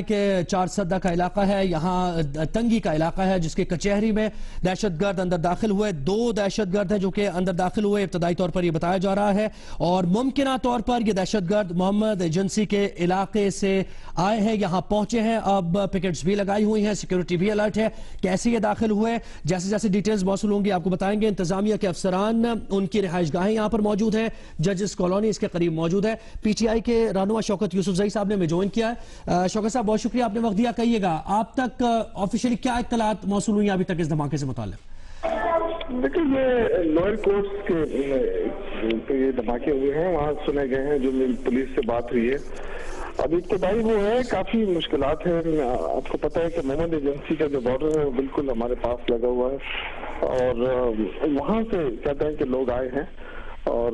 کہ چارسدہ کا علاقہ ہے، یہاں تنگی کا علاقہ ہے جس کے کچہری میں دہشت گرد اندر داخل ہوئے. 2 دہشت گرد ہیں جو کہ اندر داخل ہوئے، ابتدائی طور پر یہ بتایا جا رہا ہے، اور ممکنہ طور پر یہ دہشت گرد محمد ایجنسی کے علاقے سے آئے ہیں، یہاں پہنچے ہیں. اب پکٹس بھی لگائی ہوئی ہیں، سیکیورٹی بھی الرٹ ہے. کیسے یہ داخل ہوئے، جیسے جیسے ڈیٹیلز موصول ہوں گی آپ کو بتائیں گے. انتظامیہ کے افسران، ان کی رہائش گاہیں یہاں پر موجود ہیں، ججز کالونی اس کے قریب موجود ہے. پی ٹی آئی کے رہنما شوکت یوسفزئی صاحب نے ہمیں جوائن کیا ہے. شوکت صاحب بہت شکریہ، آپ نے وقت دیا. کہیے گا آپ تک آفیشلی کیا اطلاعات موصول ہوئی ابھی تک اس دھماکے سے متعلق؟ دیکھیں، یہ لوئر کورٹس کے یہ دھماکے ہوئے ہیں، وہاں سنے گئے ہیں. جو پولیس سے بات ہوئی ہے ابھی ابتدائی وہ ہے، کافی مشکلات ہیں. آپ کو پتہ ہے کہ محمد ایجنسی کا جو بارڈر ہے وہ بالکل ہمارے پاس لگا ہوا ہے، اور وہاں سے کہتے ہیں کہ لوگ آئے ہیں اور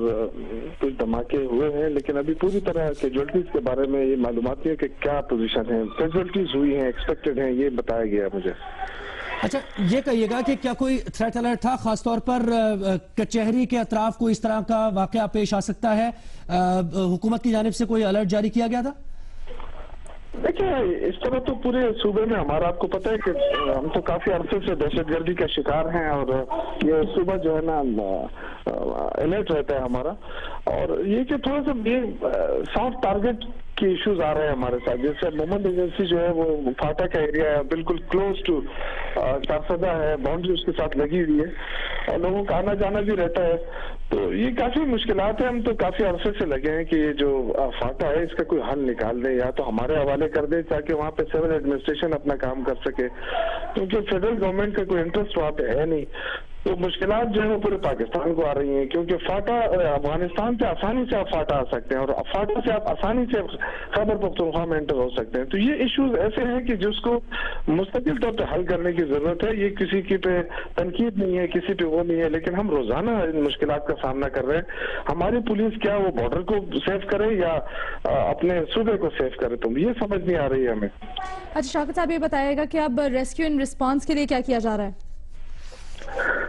کچھ دھماکے ہوئے ہیں، لیکن ابھی پوری طرح کیجوالٹیز کے بارے میں یہ معلومات نہیں ہے کہ کیا پوزیشن ہے. کیجوالٹیز ہوئی ہیں، ایکسپیکٹڈ ہیں، یہ بتایا گیا مجھے. اچھا، یہ کہیے گا کہ کیا کوئی تھریٹ الرٹ تھا، خاص طور پر کچہری کے اطراف کوئی اس طرح کا واقعہ پیش آ سکتا ہے؟ حکومت کی جانب سے کوئی الرٹ جاری کیا گیا تھا؟ دیکھیں، اس طرح تو پورے صوبے میں ہمارا، آپ کو پتہ ہے کہ ہم تو کافی عرصے سے دہشت گردی کا شکار ہیں، اور یہ صوبہ جو ہے نا الرٹ رہتا ہے ہمارا. اور یہ کہ تھوڑا سا یہ سافٹ ٹارگٹ کی ایشوز آ رہے ہیں ہمارے ساتھ. جیسے محمد ایجنسی جو ہے وہ فاٹا کا ایریا ہے، بالکل کلوز ٹو چارسدہ ہے، باؤنڈری اس کے ساتھ لگی ہوئی ہے، اور لوگوں کا آنا جانا بھی رہتا ہے. تو یہ کافی مشکلات ہیں. ہم تو کافی عرصے سے لگے ہیں کہ یہ جو فاٹا ہے اس کا کوئی حل نکال دیں، یا تو ہمارے حوالے کر دیں تاکہ وہاں پہ سول ایڈمنسٹریشن اپنا کام کر سکے، کیونکہ فیڈرل گورنمنٹ کا کوئی انٹرسٹ وہاں پہ ہے نہیں. تو مشکلات جو ہے وہ پورے پاکستان کو آ رہی ہیں، کیونکہ فاٹا افغانستان سے آسانی سے آپ فاٹا آ سکتے ہیں، اور فاٹا سے آپ آسانی سے خیبر پختونخوا میں انٹر ہو سکتے ہیں. تو یہ ایشوز ایسے ہیں کہ جس کو مستقل طور پہ حل کرنے کی ضرورت ہے. یہ کسی کی پہ تنقید نہیں ہے، کسی پہ وہ نہیں ہے، لیکن ہم روزانہ ان مشکلات کا سامنا کر رہے ہیں. ہماری پولیس کیا وہ بارڈر کو سیف کرے یا اپنے صوبے کو سیف کرے، تو یہ سمجھ نہیں آ رہی ہے ہمیں. اچھا شوکت صاحب، یہ بتائیے گا کہ اب ریسکیو اینڈ رسپانس کے لیے کیا کیا جا رہا ہے؟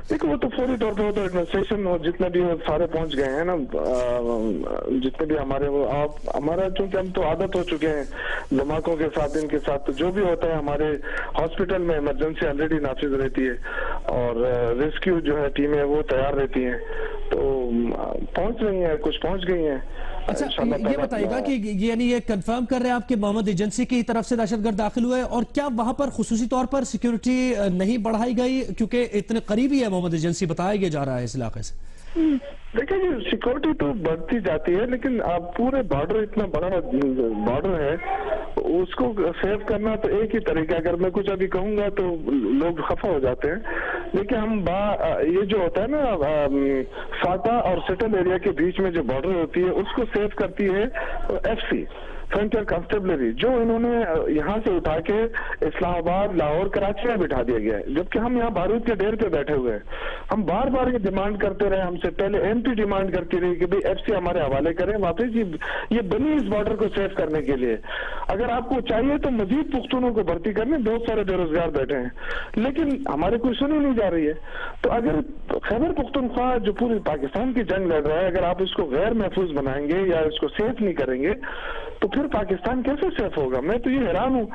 دیکھو، وہ تو فوری طور پہ ایڈمنسٹریشن اور جتنے بھی سارے پہنچ گئے ہیں نا، جتنے بھی ہمارے وہ ہمارا، چونکہ ہم تو عادت ہو چکے ہیں دھماکوں کے ساتھ، ان کے ساتھ، تو جو بھی ہوتا ہے ہمارے ہاسپٹل میں ایمرجنسی آلریڈی نافذ رہتی ہے، اور ریسکیو جو ہے ٹیمیں وہ تیار رہتی ہیں. تو پہنچ رہی ہیں، کچھ پہنچ گئی ہیں. اچھا، یہ بتائیے گا کہ یعنی یہ کنفرم کر رہے ہیں آپ کہ محمد ایجنسی کی طرف سے دہشت گرد داخل ہوئے، اور کیا وہاں پر خصوصی طور پر سیکیورٹی نہیں بڑھائی گئی، کیونکہ اتنے قریبی ہے محمد ایجنسی بتایا جا رہا ہے اس علاقے سے؟ دیکھیں جی، سیکورٹی تو بڑھتی جاتی ہے، لیکن آپ پورے بارڈر، اتنا بڑا بارڈر ہے، اس کو سیو کرنا تو ایک ہی طریقہ. اگر میں کچھ ابھی کہوں گا تو لوگ خفا ہو جاتے ہیں، لیکن ہم یہ جو ہوتا ہے نا فاٹا اور سٹل ایریا کے بیچ میں جو بارڈر ہوتی ہے اس کو سیو کرتی ہے ایف سی، فرنٹیئر کانسٹیبلری، جو انہوں نے یہاں سے اٹھا کے اسلام آباد، لاہور، کراچی میں بٹھا دیا گیا ہے، جبکہ ہم یہاں بارود کے ڈیر پہ بیٹھے ہوئے ہیں. ہم بار بار یہ ڈیمانڈ کرتے رہے، ہم سے پہلے ایم پی ڈیمانڈ کرتی رہی کہ بھئی ایف سی ہمارے حوالے کریں واپس. یہ بنی اس بارڈر کو سیو کرنے کے لیے. اگر آپ کو چاہیے تو مزید پختونوں کو بھرتی کرنے، بہت سارے بے روزگار بیٹھے ہیں، لیکن ہمارے کوئی سنی نہیں جا رہی ہے. تو اگر خیبر پختونخوا جو پوری پاکستان کی جنگ لڑ رہا ہے، اگر آپ اس کو غیر محفوظ بنائیں گے یا اس کو سیف نہیں کریں گے تو پھر پاکستان کیسے سیف ہوگا؟ میں تو یہ حیران ہوں،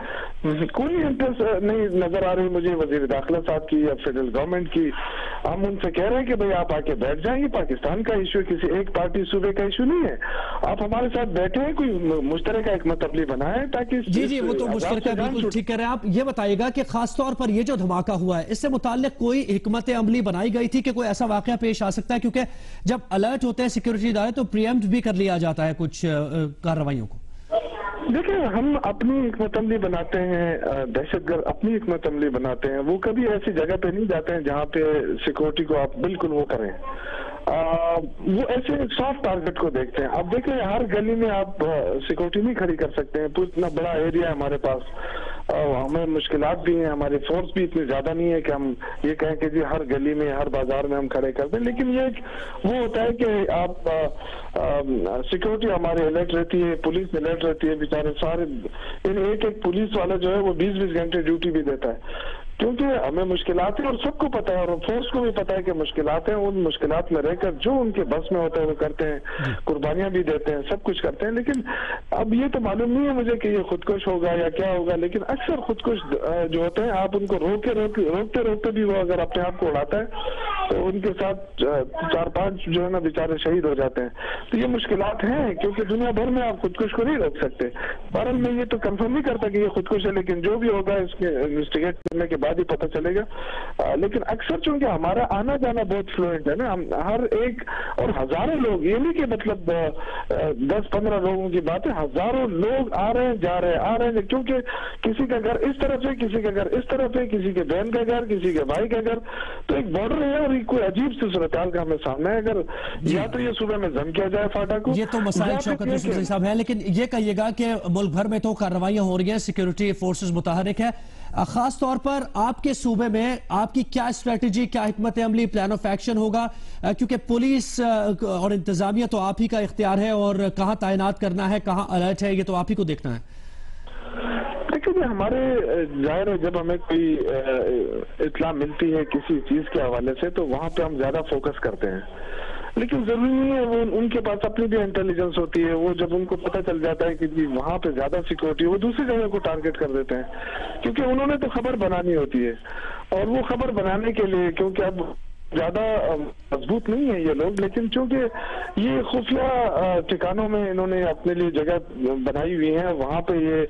کوئی انٹرسٹ نہیں نظر آ رہی مجھے وزیر داخلہ صاحب کی یا فیڈرل گورنمنٹ کی. ہم ان سے کہہ رہے ہیں کہ بھئی آپ آ کے بیٹھ جائیں گے، پاکستان کا ایشو کسی ایک پارٹی صوبے کا ایشو نہیں ہے. آپ ہمارے ساتھ بیٹھے ہیں، کوئی مشترکہ حکمت عملی بنائیں تاکہ جی وہ تو مشترکہ بالکل ٹھیک کہہ رہے ہیں آپ. یہ بتائیے گا کہ خاص طور پر یہ جو دھماکہ ہوا ہے اس سے متعلق کوئی حکمت عملی بنائی گئی تھی کہ کوئی ایسا واقعہ پیش آ سکتا ہے؟ کیونکہ جب الرٹ ہوتے ہیں سیکیورٹی ادارے تو پریمپٹ بھی کر لیا جاتا ہے کچھ کارروائیوں کو. دیکھیں، ہم اپنی حکمت عملی بناتے ہیں، دہشت گرد اپنی حکمت عملی بناتے ہیں، وہ کبھی ایسی جگہ پہ نہیں جاتے ہیں جہاں پہ سیکورٹی کو آپ بالکل وہ کریں. وہ ایسے سافٹ ٹارگٹ کو دیکھتے ہیں. اب دیکھیں، ہر گلی میں آپ سیکورٹی نہیں کھڑی کر سکتے ہیں، اتنا بڑا ایریا ہے ہمارے پاس، ہمیں مشکلات بھی ہیں، ہماری فورس بھی اتنی زیادہ نہیں ہے کہ ہم یہ کہیں کہ جی ہر گلی میں، ہر بازار میں ہم کھڑے کر دیں. لیکن یہ وہ ہوتا ہے کہ آپ سیکورٹی ہماری الرٹ رہتی ہے، پولیس الرٹ رہتی ہے، بیچارے سارے ایک پولیس والا جو ہے وہ 20 گھنٹے ڈیوٹی بھی دیتا ہے. क्योंकि हमें मुश्किलात है और सबको पता है, और फोर्स को भी पता है कि मुश्किलात हैं। उन मुश्किलात में रहकर जो उनके बस में होता है वो करते हैं, कुर्बानियां भी देते हैं, सब कुछ करते हैं। लेकिन अब ये तो मालूम नहीं है मुझे कि ये खुदकुश होगा या क्या होगा, लेकिन अक्सर खुदकुश जो होते हैं, आप उनको रोकते रोकते भी वो अगर अपने आप को उड़ाता है तो उनके साथ 4-5 जो है ना बेचारे शहीद हो जाते हैं। तो ये मुश्किलात हैं, क्योंकि दुनिया भर में आप खुदकुश को नहीं रोक सकते। बहरहाल मैं ये तो कंफर्म नहीं करता कि ये खुदकुश है, लेकिन जो भी होगा इसके इन्वेस्टिगेट करने के बाद ही पता चलेगा। लेकिन अक्सर चूंकि हमारा आना जाना बहुत फ्लुएंट है ना, हम हर एक और हजारों लोग, ये नहीं कि मतलब 10-15 लोगों की बात है, हजारों लोग आ रहे हैं, जा रहे हैं, आ रहे हैं, क्योंकि किसी का घर इस तरफ है, किसी का घर इस तरफ है, किसी के बहन का घर, किसी के भाई का घर। तो एक बॉर्डर है और कोई अजीब सी सूरत-हाल का हमें सामना है। अगर या तो ये सुबह में जम किया जाए फाटा को, ये तो मसाइल शौकत यूसुफजई साहब है, लेकिन ये कहिएगा कि मुल्क भर में तो कार्रवाइयां हो रही हैं, सिक्योरिटी फोर्सेस मुतहरिक है। खास तौर पर आपके सूबे में आपकी क्या स्ट्रेटजी, क्या हिकमत अमली, प्लान ऑफ एक्शन होगा, क्योंकि पुलिस और इंतजामिया तो आप ही का इख्तियार है, और कहाँ तैनात करना है, कहाँ अलर्ट है, ये तो आप ही को देखना है। देखिए, हमारे जाहिर है जब हमें कोई इत्तला मिलती है किसी चीज के हवाले से तो वहां पे हम ज्यादा फोकस करते हैं, लेकिन जरूरी नहीं है। वो उनके पास अपनी भी इंटेलिजेंस होती है, वो जब उनको पता चल जाता है कि जी वहां पे ज्यादा सिक्योरिटी, वो दूसरी जगह को टारगेट कर देते हैं, क्योंकि उन्होंने तो खबर बनानी होती है। और वो खबर बनाने के लिए, क्योंकि अब ज्यादा मजबूत नहीं है ये लोग, लेकिन चूंकि ये खुफिया ठिकानों में इन्होंने अपने लिए जगह बनाई हुई है, वहां पे ये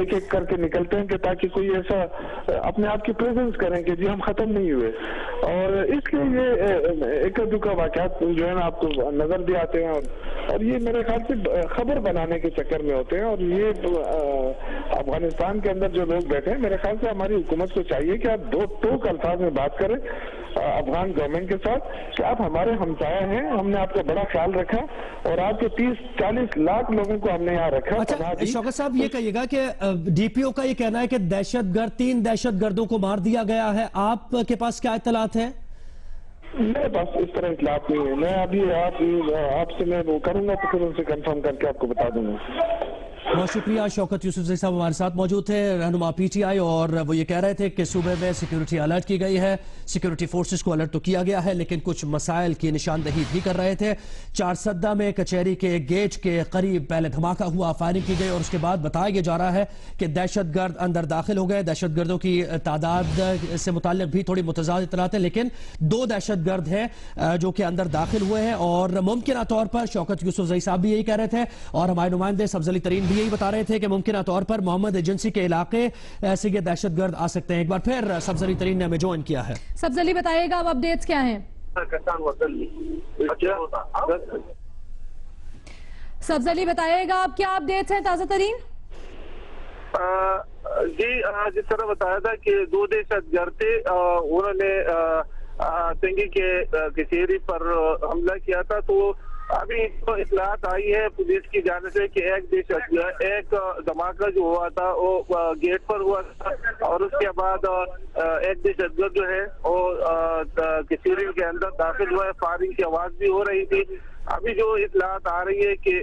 एक एक करके निकलते हैं कि ताकि कोई ऐसा अपने आप की प्रेजेंस करें कि जी हम खत्म नहीं हुए। और इसलिए ये एक दुखा वाकयात जो है ना आपको नजर भी आते हैं, और ये मेरे ख्याल से खबर बनाने के चक्कर में होते हैं। और ये अफगानिस्तान के अंदर जो लोग बैठे हैं, मेरे ख्याल से हमारी हुकूमत को चाहिए कि आप दो टोक अल्फाज में बात करें अफगान गवर्नमेंट के साथ कि आप हमारे हमसाया हैं, हमने आपका बड़ा ख्याल रखा और आपके 30-40 लाख लोगों को हमने यहाँ रखा। अच्छा शौकत साहब, ये कहिएगा कि डीपीओ का ये कहना है कि 3 दहशतगर्दों को मार दिया गया है, आपके पास क्या इत्तलात है? मेरे पास इस तरह इत्तलात नहीं है। मैं अभी आपसे मैं वो करूंगा तो फिर उनसे कंफर्म करके आपको बता दूंगा। बहुत शुक्रिया। शौकत यूसुफजई साहब हमारे साथ मौजूद थे, रहनुमा पीटीआई, और वो ये कह रहे थे कि सूबे में सिक्योरिटी अलर्ट की गई है, सिक्योरिटी फोर्सेस को अलर्ट तो किया गया है, लेकिन कुछ मसाइल की निशानदही भी कर रहे थे। 4 सद्दा में कचहरी के गेट के करीब पहले धमाका हुआ, फायरिंग की गई, और उसके बाद बताया यह जा रहा है कि दहशतगर्द अंदर दाखिल हो गए। दहशतगर्दों की तादाद से मुताल्लिक भी थोड़ी मुतजाद इत्तलात है, लेकिन 2 दहशतगर्द हैं जो कि अंदर दाखिल हुए हैं, और मुमकिन तौर पर शौकत यूसुफजई साहब भी यही कह रहे थे, और हमारे नुमाइंदे सब्ज अली तरीन भी यही बता रहे थे कि मुमकिन तौर पर मोहम्मद एजेंसी के इलाके से ये दहशतगर्द आ सकते हैं। एक बार फिर सब्ज अली तरीन ने हमें ज्वाइन किया है। सब्ज अली, बताइएगा अब अपडेट्स क्या हैं? सब्ज अली, बताइएगा अब क्या अपडेट्स हैं ताजा तरीन? जी, जिस तरह बताया था कि 2 दहशतगर्द थे, उन्होंने तंगी के कचहरी पर हमला किया था। तो अभी तो इत्तलात आई है पुलिस की जाने से कि एक धमाका जो हुआ था वो गेट पर हुआ था, और उसके बाद एक दहशतगर्द जो है वो कचहरी के अंदर दाखिल हुआ है। फायरिंग की आवाज भी हो रही थी। अभी जो इत्तलात आ रही है कि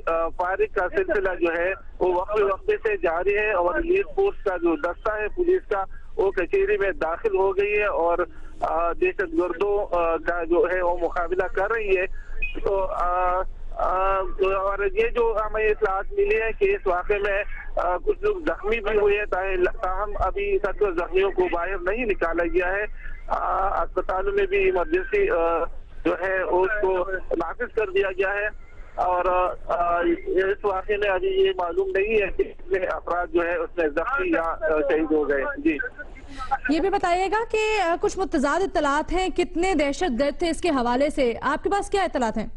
फायरिंग का सिलसिला जो है वो वक्फे से जारी है, और लीड फोर्स का जो दस्ता है पुलिस का वो कचहरी में दाखिल हो गई है और दहशतगर्दों का जो है वो मुकाबला कर रही है। तो और ये जो हमें इत्तलात मिली है कि इस वाक़े में कुछ लोग जख्मी भी हुए हैं, ताहम अभी तक जख्मियों को बाहर नहीं निकाला गया है। अस्पतालों में भी इमरजेंसी जो है उसको नाफिज कर दिया गया है, और इस वाक़े में अभी ये मालूम नहीं है कि कितने अफराद जो है उसमें जख्मी या शहीद हो गए। जी, ये भी बताइएगा कि कुछ मुतजाद इत्तलात हैं, कितने दहशतगर्द थे, इसके हवाले से आपके पास क्या इत्तलात हैं?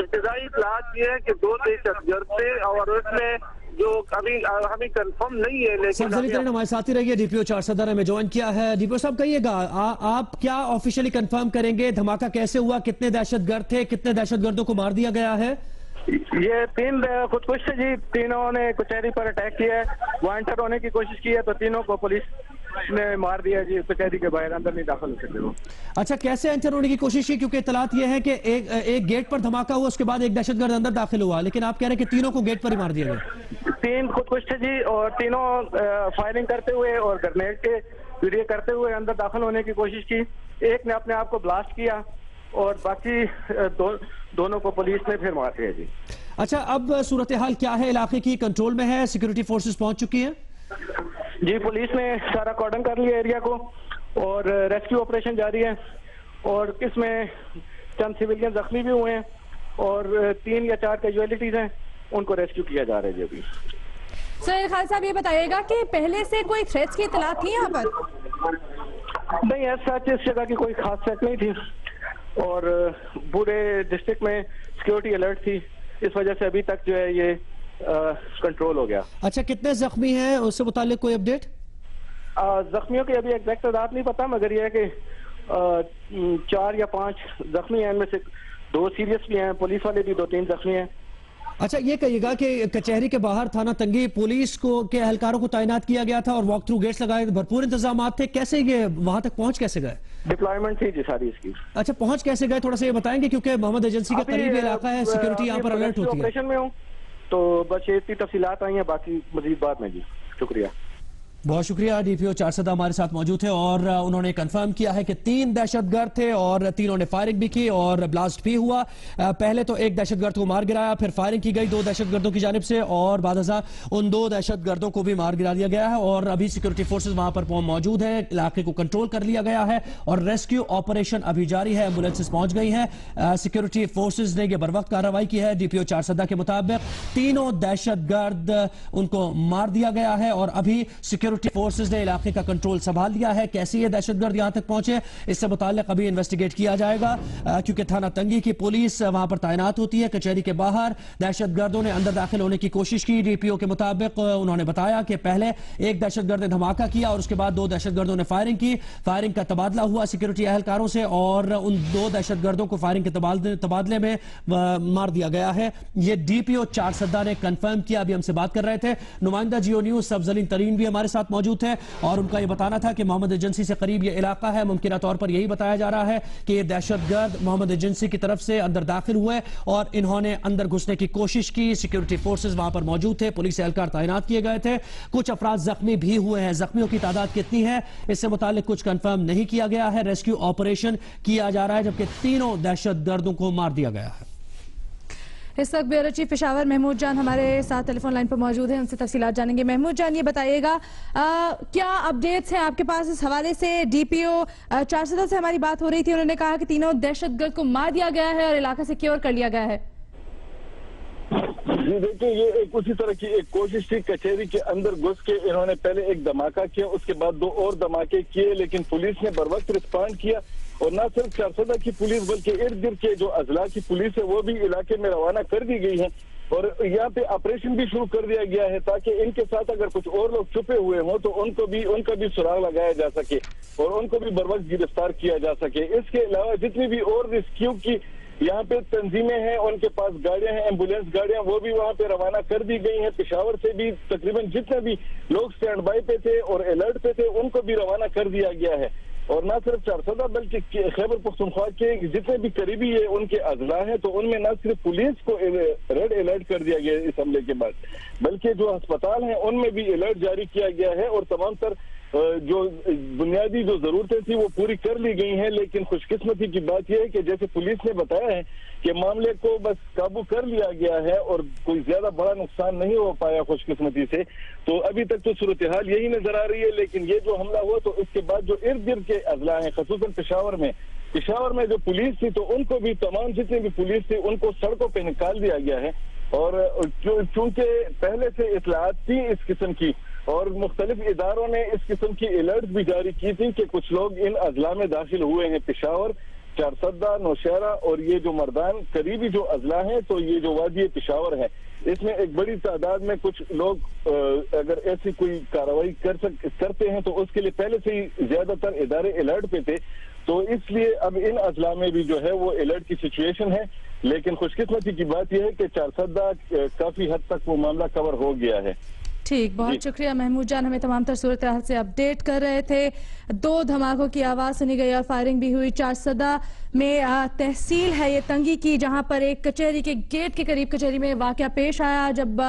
इब्तिदाई इत्तलात ये है कि 2 दहशतगर्द थे, और उसमें जो अभी हमें कंफर्म नहीं है, लेकिन हमारे साथ ही रहिए। डीपीओ 4 सदर में ज्वाइन किया है। डीपीओ साहब, कहिएगा आप क्या ऑफिशियली कंफर्म करेंगे, धमाका कैसे हुआ, कितने दहशतगर्द थे, कितने दहशतगर्दों को मार दिया गया है? ये 3 खुदकुश थे जी, तीनों ने कचहरी पर अटैक किया है, वांटेड होने की कोशिश की है, तो तीनों को पुलिस ने मार दिया जी, कचहरी के बाहर अंदर नहीं दाखिल हो सके वो। अच्छा, कैसे एंटर होने की कोशिश की? क्योंकि इतलात ये है कि एक गेट पर धमाका हुआ, उसके बाद एक दहशतगर्द अंदर दाखिल हुआ, लेकिन आप कह रहे हैं कि तीनों को गेट पर ही मार दिया गया। 3 खुदकुश थे जी, और तीनों फायरिंग करते हुए और ग्रेनेड के जरिए करते हुए अंदर दाखिल होने की कोशिश की। एक ने अपने आप को ब्लास्ट किया और बाकी दोनों को पुलिस ने फिर मार दिया जी। अच्छा, अब सूरत हाल क्या है? इलाके की कंट्रोल में है? सिक्योरिटी फोर्सेस पहुंच चुकी हैं? जी, पुलिस ने सारा कॉर्डन कर लिया एरिया को और रेस्क्यू ऑपरेशन जारी है, और इसमें चंद सिविलियन जख्मी भी हुए हैं और 3 या 4 कैजुअलिटीज हैं, उनको रेस्क्यू किया जा रहा है जी अभी। सर खालिद साहब, ये बताइएगा कि पहले से कोई थ्रेट्स की इत्तला थी यहाँ पर? नहीं, ऐसा इस जगह की कोई खास थ्रेट नहीं थी, और पूरे डिस्ट्रिक्ट में सिक्योरिटी अलर्ट थी, इस वजह से अभी तक जो है ये कंट्रोल हो गया। अच्छा, कितने जख्मी हैं, उससे मुतालिक कोई अपडेट? जख्मियों की अभी एग्जैक्ट तादाद नहीं पता, मगर ये है कि 4 या 5 जख्मी हैं, इनमें से 2 सीरियस भी हैं, पुलिस वाले भी 2-3 जख्मी हैं। अच्छा, ये कहिएगा कि कचहरी के बाहर थाना तंगी पुलिस के एहलकारों को तैनात किया गया था और वॉक थ्रू गेट्स लगाए, भरपूर इंतजाम थे, कैसे ये वहां तक पहुंच कैसे गए? डिप्लॉयमेंट थी जी सारी इसकी। अच्छा, पहुंच कैसे गए, थोड़ा सा ये बताएंगे, क्योंकि मोहम्मद एजेंसी के करीब इलाका है, सिक्योरिटी यहाँ पर अलर्ट होती है। ऑपरेशन में हूँ तो बस ये इतनी तफसीलात आई हैं, बाकी मजीद बाद में जी। शुक्रिया, बहुत शुक्रिया। डीपीओ चारसदा हमारे साथ मौजूद थे और उन्होंने कंफर्म किया है कि 3 दहशतगर्द थे और तीनों ने फायरिंग भी की और ब्लास्ट भी हुआ। पहले तो एक दहशतगर्द को मार गिराया, फिर फायरिंग की गई 2 दहशतगर्दों की जानिब से, और बाद उन 2 दहशतगर्दों को भी मार गिरा दिया गया है। और अभी सिक्योरिटी फोर्सेज वहां पर मौजूद है, इलाके को कंट्रोल कर लिया गया है और रेस्क्यू ऑपरेशन अभी जारी है। एम्बुलेंसेज पहुंच गई हैं, सिक्योरिटी फोर्सेज ने यह बरवक्त कार्रवाई की है। डीपीओ चारसदा के मुताबिक तीनों दहशतगर्द उनको मार दिया गया है और अभी सिक्योरिटी फोर्सेज ने इलाके का कंट्रोल संभाल लिया है। कैसे ये दहशतगर्द यहां तक पहुंचे, इससे मुताल्लिक अभी इन्वेस्टिगेट किया जाएगा, क्योंकि थाना तंगी की पुलिस वहां पर तैनात होती है। कचहरी के बाहर दहशतगर्दों ने अंदर दाखिल होने की कोशिश की। डीपीओ के मुताबिक उन्होंने बताया कि पहले एक दहशतगर्द ने धमाका किया और उसके बाद 2 दहशतगर्दों ने फायरिंग की। फायरिंग का तबादला हुआ सिक्योरिटी एहलकारों से और उन 2 दहशतगर्दों को फायरिंग के तबादले में मार दिया गया है। ये डीपीओ चारसदा ने कंफर्म किया। अभी हमसे बात कर रहे थे नुमाइंदा जियो न्यूज सब्जलीन तरीन भी हमारे साथ मौजूद है और उनका यह बताना था कि मोहम्मद एजेंसी से करीब यह इलाका है। मुमकिन तौर पर यही बताया जा रहा है कि ये दहशतगर्द मोहम्मद एजेंसी की तरफ से अंदर दाखिल हुए और इन्होंने अंदर घुसने की कोशिश की। सिक्योरिटी फोर्सेज वहां पर मौजूद थे, पुलिस एहलकार तैनात किए गए थे, कुछ अफराद जख्मी भी हुए हैं। जख्मियों की तादाद कितनी है इससे मुतालिक कुछ कंफर्म नहीं किया गया है। रेस्क्यू ऑपरेशन किया जा रहा है जबकि तीनों दहशतगर्दों को मार दिया गया है। इस वक्त ब्यूरो चीफ पेशावर महमूद जान हमारे साथ टेलीफोन लाइन पर मौजूद हैं, उनसे तफसीलात जानेंगे। महमूद जान, ये बताइएगा क्या अपडेट्स हैं आपके पास इस हवाले से? डीपीओ चारसदा से हमारी बात हो रही थी, उन्होंने कहा कि तीनों दहशतगर्द को मार दिया गया है और इलाका सिक्योर कर लिया गया है। जी देखिए, ये एक उसी तरह की एक कोशिश थी। कचहरी के अंदर घुस के इन्होंने पहले एक धमाका किया, उसके बाद 2 और धमाके किए, लेकिन पुलिस ने बर वक्त रिस्पॉन्ड किया। और न सिर्फ चारसदा की पुलिस बल्कि इर्द गिर्द के जो अजला की पुलिस है वो भी इलाके में रवाना कर दी गई है और यहाँ पे ऑपरेशन भी शुरू कर दिया गया है ताकि इनके साथ अगर कुछ और लोग छुपे हुए हों तो उनका भी सुराग लगाया जा सके और उनको भी बर वक्त गिरफ्तार किया जा सके। इसके अलावा जितनी भी और रेस्क्यू की यहाँ पे तंजीमें हैं, उनके पास गाड़ियां हैं, एम्बुलेंस गाड़ियां, वो भी वहाँ पे रवाना कर दी गई हैं। पेशावर से भी तकरीबन जितने भी लोग स्टैंड बाई पे थे और अलर्ट पे थे उनको भी रवाना कर दिया गया है। और न सिर्फ चारसदा बल्कि खैबर पख्तूनख्वा के जितने भी करीबी है उनके अजला हैं तो उनमें न सिर्फ पुलिस को रेड अलर्ट कर दिया गया इस हमले के बाद, बल्कि जो अस्पताल हैं उनमें भी अलर्ट जारी किया गया है और तमाम तर जो बुनियादी जो जरूरतें थी वो पूरी कर ली गई हैं। लेकिन खुशकिस्मती की बात यह है कि जैसे पुलिस ने बताया है कि मामले को बस काबू कर लिया गया है और कोई ज्यादा बड़ा नुकसान नहीं हो पाया खुशकिस्मती से। तो अभी तक तो सूरत हाल यही नजर आ रही है। लेकिन ये जो हमला हुआ तो इसके बाद जो इर्द गिर्द के अजला हैं, खसूसन पेशावर में जो पुलिस थी तो उनको भी तमाम जितनी भी पुलिस थी उनको सड़कों पर निकाल दिया गया है। और चूंकि पहले से इतलात थी इस किस्म की और मुख्तलिफ इदारों ने इस किस्म की अलर्ट भी जारी की थी कि कुछ लोग इन अजला में दाखिल हुए हैं, पेशावर, चारसदा, नौशहरा और ये जो मर्दान करीबी जो अजला हैं तो ये जो वादी पेशावर है इसमें एक बड़ी तादाद में कुछ लोग अगर ऐसी कोई कार्रवाई करते हैं तो उसके लिए पहले से ही ज्यादातर इदारे अलर्ट पे थे। तो इसलिए अब इन अजला में भी जो है वो अलर्ट की सिचुएशन है। लेकिन खुशकिस्मती की बात यह है कि चारसदा काफी हद तक वो मामला कवर हो गया है। ठीक, बहुत शुक्रिया महमूद जान, हमें तमाम तर सूरत हाल से अपडेट कर रहे थे। 2 धमाकों की आवाज़ सुनी गई और फायरिंग भी हुई। चारसदा में तहसील है ये तंगी की, जहां पर एक कचहरी के गेट के करीब कचहरी में वाकया पेश आया जब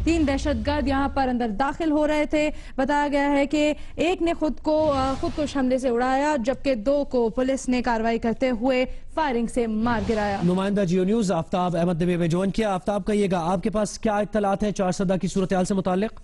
3 दहशतगर्द यहां पर अंदर दाखिल हो रहे थे। बताया गया है कि एक ने खुदकुश हमले से उड़ाया, जबकि 2 को पुलिस ने कार्रवाई करते हुए फायरिंग से मार गिराया। नुमाइंदा जियो न्यूज़ आफ्ताब अहमद ने ज्वाइन किया। आफ्ताब, कहिएगा आपके पास क्या इत्तलात है चारसदा की सूरत हाल से मुताल्लिक?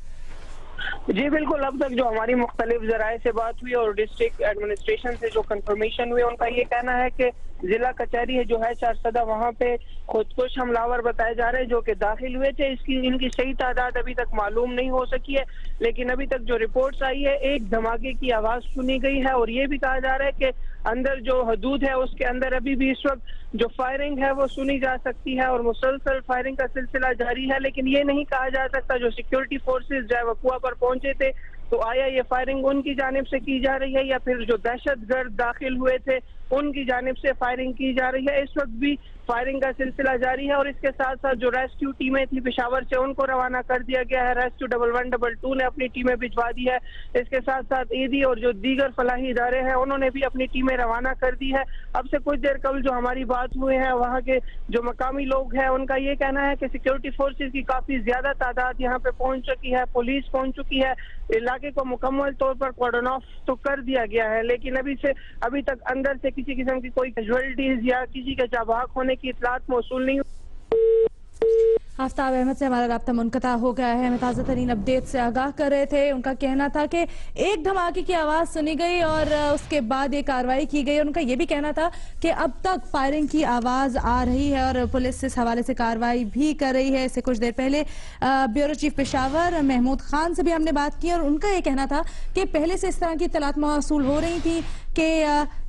जी बिल्कुल, अब तक जो हमारी मुख्तलिफ जराए से बात हुई और डिस्ट्रिक्ट एडमिनिस्ट्रेशन से जो कंफर्मेशन हुई, उनका ये कहना है कि जिला कचहरी जो है चारसदा, वहाँ पे खुदकुश हमलावर बताए जा रहे हैं जो कि दाखिल हुए थे। इनकी सही तादाद अभी तक मालूम नहीं हो सकी है, लेकिन अभी तक जो रिपोर्ट्स आई है, एक धमाके की आवाज सुनी गई है और ये भी कहा जा रहा है कि अंदर जो हदूद है उसके अंदर अभी भी इस वक्त जो फायरिंग है वो सुनी जा सकती है और मुसलसल फायरिंग का सिलसिला जारी है। लेकिन ये नहीं कहा जा सकता जो सिक्योरिटी फोर्सेस जो है वकुआ पर पहुंचे थे, तो आया ये फायरिंग उनकी जानिब से की जा रही है या फिर जो दहशतगर्द दाखिल हुए थे उनकी जानिब से फायरिंग की जा रही है। इस वक्त भी फायरिंग का सिलसिला जारी है और इसके साथ साथ जो रेस्क्यू टीमें थी पेशावर से, उनको रवाना कर दिया गया है। रेस्क्यू 1112 ने अपनी टीमें भिजवा दी है। इसके साथ साथ ईदी और जो दीगर फलाही इदारे हैं उन्होंने भी अपनी टीमें रवाना कर दी है। अब से कुछ देर कबल जो हमारी बात हुई है, वहाँ के जो मकामी लोग हैं उनका ये कहना है कि सिक्योरिटी फोर्सेज की काफी ज्यादा तादाद यहाँ पे पहुंच चुकी है, पुलिस पहुंच चुकी है। इलाके को मुकम्मल तौर पर कॉर्डन ऑफ तो कर दिया गया है, लेकिन अभी तक अंदर से किसी किस्म की कोई कैजुअलिटीज या किसी के जाबाक होने की इतलात मौसूल नहीं। आफ्ताब अहमद से हमारा राब्ता मुनक़ता हो गया है। हमें ताज़ा तरीन अपडेट से आगाह कर रहे थे। उनका कहना था कि एक धमाके की आवाज़ सुनी गई और उसके बाद ये कार्रवाई की गई। उनका ये भी कहना था कि अब तक फायरिंग की आवाज़ आ रही है और पुलिस इस हवाले से कार्रवाई भी कर रही है। इससे कुछ देर पहले ब्यूरो चीफ पेशावर महमूद खान से भी हमने बात की और उनका ये कहना था कि पहले से इस तरह की इत्तलात मौसूल हो रही थी कि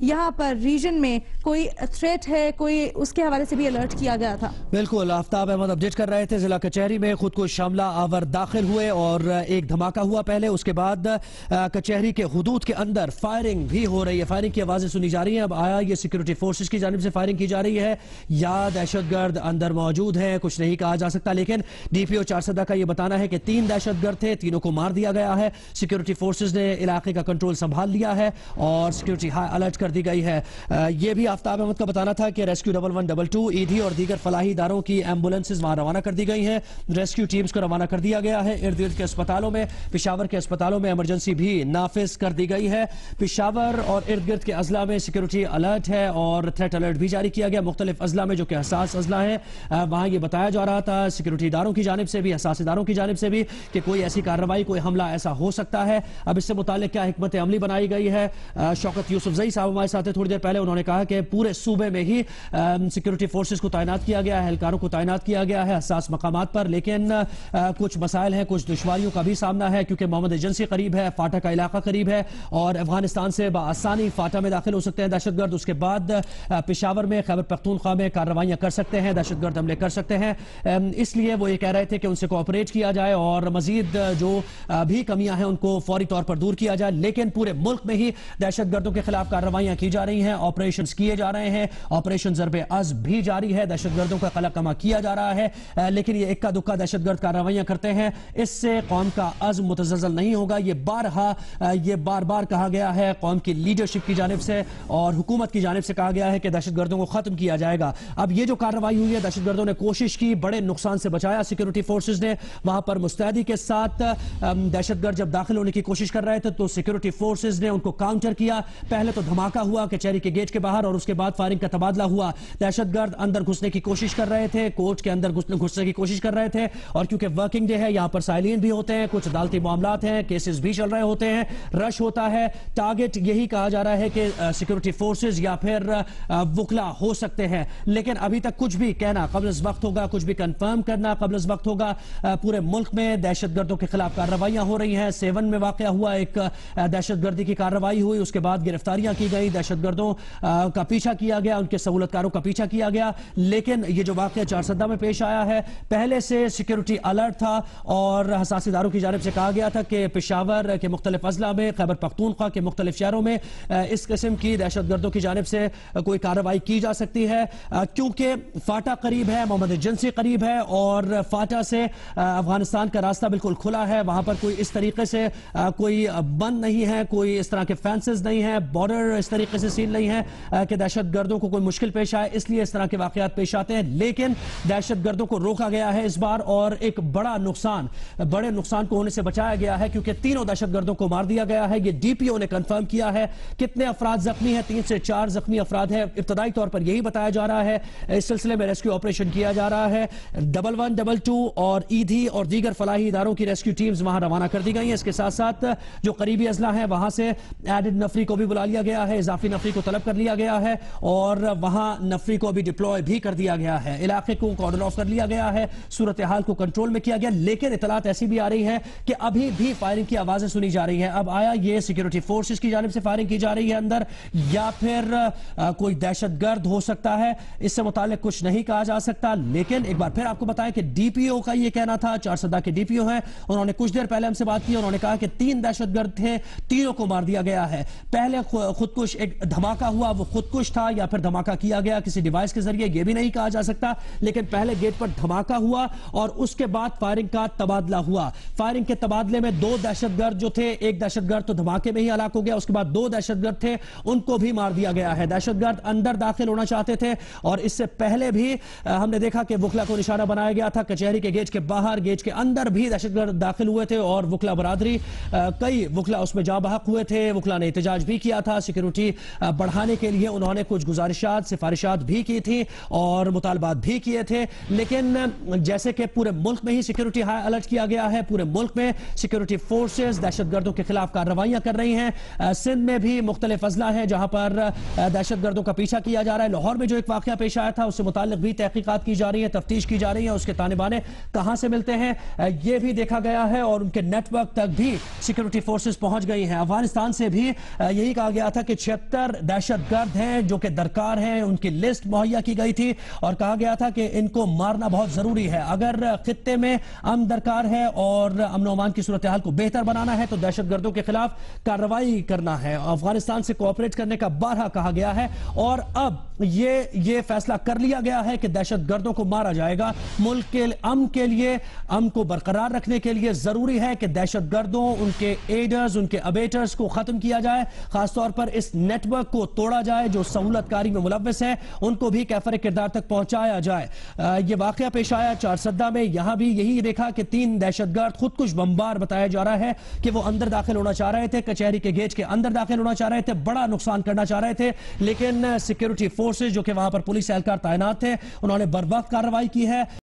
यहाँ पर रीजन में कोई थ्रेट है, कोई उसके हवाले से भी अलर्ट किया गया था। बिल्कुल, आफ्ताब अहमद अपडेट कर रहे थे। जिला कचहरी में खुदकुश हमला आवर दाखिल हुए और एक धमाका हुआ पहले, उसके बाद कचहरी के हुदूद के अंदर फायरिंग भी हो रही है। फायरिंग की आवाजें सुनी जा रही हैं। अब आया ये सिक्योरिटी फोर्सेज की जानिब से फायरिंग की जा रही है या दहशतगर्द अंदर मौजूद है, कुछ नहीं कहा जा सकता। लेकिन डीपीओ चारसदा का ये बताना है कि 3 दहशतगर्द थे, तीनों को मार दिया गया है। सिक्योरिटी फोर्सेज ने इलाके का कंट्रोल संभाल लिया है और सिक्योरिटी हाई अलर्ट कर दी गई है। यह भी आफ्ताब अहमद का बताना था कि रेस्क्यू 1112 ईडी और दीगर फलाही इदारों की एम्बुलेंसेज वहां रवाना कर दी गई हैं। रेस्क्यू टीम्स को रवाना कर दिया गया है। इर्द गिर्द के अस्पतालों में, पेशावर के अस्पतालों में इमरजेंसी भी नाफिज कर दी गई है। पेशावर और इर्द गिर्द के अजला में सिक्योरिटी अलर्ट है और थ्रेट अलर्ट भी जारी किया गया। मुख्तलिफ अजला में जो कि हसास अजला है, वहां ये बताया जा रहा था सिक्योरिटी इदारों की जानिब से भी, हसास इदारों की जानिब से भी कि कोई ऐसी कार्रवाई, कोई हमला ऐसा हो सकता है। अब इससे मुतालिक क्या हिकमत अमली बनाई गई है। शौकत यूसुफजई साहब हमारे साथ थोड़ी देर पहले, उन्होंने कहा कि पूरे सूबे में ही सिक्योरिटी फोर्सेस को तैनात किया गया है, एहलकारों को तैनात किया गया है हसास मकामात पर। लेकिन कुछ मसाइल हैं, कुछ दुश्वारियों का भी सामना है क्योंकि मोहम्मद एजेंसी करीब है, फाटा का इलाका करीब है और अफगानिस्तान से बआसानी फाटा में दाखिल हो सकते हैं दहशतगर्द। उसके बाद पेशावर में, खैबर पख्तूनख्वा में कार्रवाइयां कर सकते हैं, दहशतगर्द हमले कर सकते हैं। इसलिए वो ये कह रहे थे कि उनसे कोऑपरेट किया जाए और मजीद जो भी कमियां हैं उनको फौरी तौर पर दूर किया जाए। लेकिन पूरे मुल्क में ही दहशतगर्दों के खिलाफ कार्रवाइयां की जा रही हैं, ऑपरेशन किए जा रहे हैं। ऑपरेशन ज़रबे अज़ भी जारी है, दहशतगर्दों का कला कमा किया जा रहा है। लेकिन ये इक्का दुक्का दहशतगर्द कार्रवाइयां करते हैं, इससे कौम का अज़्म मुतज़ल्ज़ल नहीं होगा। ये बार बार कहा गया है कौम की लीडरशिप की जानिब से और हुकूमत की जानिब से कहा गया है कि दहशतगर्दों को खत्म किया जाएगा। अब ये जो कार्रवाई हुई है, दहशतगर्दों ने कोशिश की, बड़े नुकसान से बचाया सिक्योरिटी फोर्सेज ने। वहां पर मुस्तैदी के साथ दहशतगर्द जब दाखिल होने की कोशिश कर रहे थे तो सिक्योरिटी फोर्सेज ने उनको काउंटर किया। पहले तो धमाका हुआ कचहरी के गेट के बाहर और उसके बाद फायरिंग का तबादला हुआ। दहशतगर्द अंदर घुसने की कोशिश कर रहे थे, कोर्ट के अंदर घुसने की कोशिश कर रहे थे और क्योंकि वर्किंग डे है, यहां पर साइलिन भी होते हैं, कुछ अदालती मामलात हैं, केसेस भी चल रहे होते हैं, रश होता है। टारगेट यही कहा जा रहा है कि सिक्योरिटी फोर्सेज या फिर वुकला हो सकते हैं। लेकिन अभी तक कुछ भी कहना कब्ल वक्त होगा, कुछ भी कंफर्म करना कब्ल वक्त होगा। पूरे मुल्क में दहशतगर्दों के खिलाफ कार्रवाइयां हो रही हैं। 7 में वाकया हुआ, एक दहशतगर्दी की कार्रवाई हुई, उसके बाद गिरफ्तारियां की गई, दहशतगर्दों का पीछा किया गया, उनके सहूलतकारों का पीछा किया गया। लेकिन ये जो वाकया चारसदा में पेश आया है, ہے. پہلے سے سیکیورٹی الرٹ تھا اور حساس اداروں کی جانب سے کہا گیا تھا کہ پشاور کے مختلف اضلاع میں, خیبر پختونخوا کے مختلف شہروں میں اس قسم کی دہشت گردوں کی جانب سے کوئی کارروائی کی جا سکتی ہے, کیونکہ فاٹا قریب ہے, محمد ایجنسی قریب ہے اور فاٹا سے افغانستان کا راستہ بالکل کھلا ہے. وہاں پر کوئی اس طریقے سے کوئی بند نہیں ہے, کوئی اس طرح کے فینسز نہیں ہیں, بارڈر اس طریقے سے سیل نہیں ہے کہ دہشت گردوں کو کوئی مشکل پیش آئے, اس لیے اس طرح کے واقعات پیش آتے ہیں. لیکن دہشت گردوں کو روکا گیا ہے اس بار اور ایک بڑے نقصان کو ہونے سے بچایا گیا ہے, کیونکہ تینوں دہشت گردوں کو مار دیا گیا ہے. یہ ڈی پی او نے کنفرم کیا ہے. کتنے افراد زخمی ہیں؟ 3 سے 4 زخمی افراد ہیں. ابتدائی طور پر یہی بتایا جا رہا ہے. اس سلسلے میں ریسکیو آپریشن کیا جا رہا ہے. 1122 اور ایدھی اور دیگر فلاحی اداروں کی ریسکیو ٹیمز وہاں روانہ کر دی گئی ہیں. اس کے ساتھ ساتھ جو قریبی اضلاع ہیں وہاں سے ایڈڈ نفری کو بھی بلا لیا گیا ہے, اضافی نفری کو طلب کر لیا گیا ہے اور وہاں نفری کو بھی ڈپلوائے بھی کر دیا گیا ہے. علاقے کو کارڈن آف کر لیا گیا ہے, صورتحال کو کنٹرول میں کیا گیا. لیکن اطلاعات ایسی بھی آ رہی ہیں کہ ابھی بھی فائرنگ کی آوازیں سنی جا رہی ہیں. اب آیا یہ سیکیورٹی فورسز کی جانب سے فائرنگ کی جا رہی ہے اندر, یا پھر کوئی دہشت گرد ہو سکتا ہے, اس سے متعلق کچھ نہیں کہا جا سکتا. لیکن ایک بار پھر آپ کو بتائیں کہ ڈی پی او کا یہ کہنا تھا, چارسدہ کے ڈی پی او ہیں, انہوں نے کچھ دیر پہلے ہم سے بات کی, انہوں نے کہا کہ 3 دہشت گرد تھے, تینوں کو مار دیا گیا ہے. پہلے خودکش ایک دھماکہ ہوا, وہ خودکش تھا یا پھر دھماکہ کیا گیا کسی ڈیوائس کے ذریعے, یہ بھی نہیں کہا جا سکتا. لیکن پہلے گیٹ پر دھماکہ ہوا اور اس کے بعد فائرنگ کا تبادلہ ہوا. فائرنگ کے تبادلے میں 2 دہشت گرد جو تھے, ایک دہشت گرد تو دھماکے میں ہی ہلاک ہو گیا, اس کے بعد 2 دہشت گرد تھے ان کو بھی مار دیا گیا ہے. دہشت گرد اندر داخل ہونا چاہتے تھے اور اس سے پہلے بھی ہم نے دیکھا کہ وکلا کو نشانہ بنایا گیا تھا. کچہری کے گیٹ کے باہر, گیٹ کے اندر بھی دہشت گرد داخل ہوئے تھے اور وکلا برادری, کئی وکلا اس میں جاں بحق ہوئے تھے. وکلا نے احتجاج بھی کیا تھا, سیکیورٹی بڑھانے کے لیے انہوں نے کچھ گزارشات, سفارشات بھی کی تھی اور مطالبات بھی کیے تھے. لیکن جیسے کہ پورے ملک میں ہی سیکیورٹی ہائی الرٹ کیا گیا ہے, پورے ملک میں سیکیورٹی فورسز دہشت گردوں کے خلاف کارروائیاں کر رہی ہیں. سندھ میں بھی مختلف اضلاع ہیں جہاں پر دہشت گردوں کا پیچھا کیا جا رہا ہے. لاہور میں جو ایک واقعہ پیش آیا تھا اس سے متعلق بھی تحقیقات کی جا رہی ہیں, تفتیش کی جا رہی ہے, اس کے تانے بانے کہاں سے ملتے ہیں یہ بھی دیکھا گیا ہے اور ان کے نیٹ ورک تک بھی سیکیورٹی فورسز پہنچ گئی ہیں. افغانستان سے بھی یہی کہا گیا تھا کہ 76 دہشت گرد ہیں جو کہ درکار ہیں, ان کی لسٹ مہیا کی گئی تھی اور کہا گیا تھا کہ ان کو مارنا بہت ضروری ہے. اگر خطے میں امن درکار ہے اور امن و امان کی صورتحال کو بہتر بنانا ہے تو دہشت گردوں کے خلاف کارروائی کرنا ہے. افغانستان سے کوآپریٹ کرنے کا بارہا کہا گیا ہے اور اب یہ فیصلہ کر لیا گیا ہے کہ دہشت گردوں کو مارا جائے گا. ملک کے امن کے لیے, امن کو برقرار رکھنے کے لیے ضروری ہے کہ دہشت گردوں, ان کے ایڈرز, ان کے ابیٹرز کو ختم کیا جائے. خاص طور پر اس نیٹ ورک کو توڑا جائے جو سہولت کاری میں ملوث ہیں, ان کو بھی کیفر کردار تک پہنچایا جائے. یہ واقعہ پیش آیا چارسدہ میں, یہاں بھی یہی دیکھا کہ 3 دہشت گرد خودکش بمبار بتایا جا رہا ہے کہ وہ اندر داخل ہونا چاہ رہے تھے, کچہری کے گیٹ کے اندر داخل ہونا چاہ رہے تھے, بڑا نقصان کرنا چاہ رہے تھے. لیکن سیکیورٹی فورسز جو کہ وہاں پر پولیس اہلکار تعینات تھے انہوں نے بر وقت کارروائی کی ہے.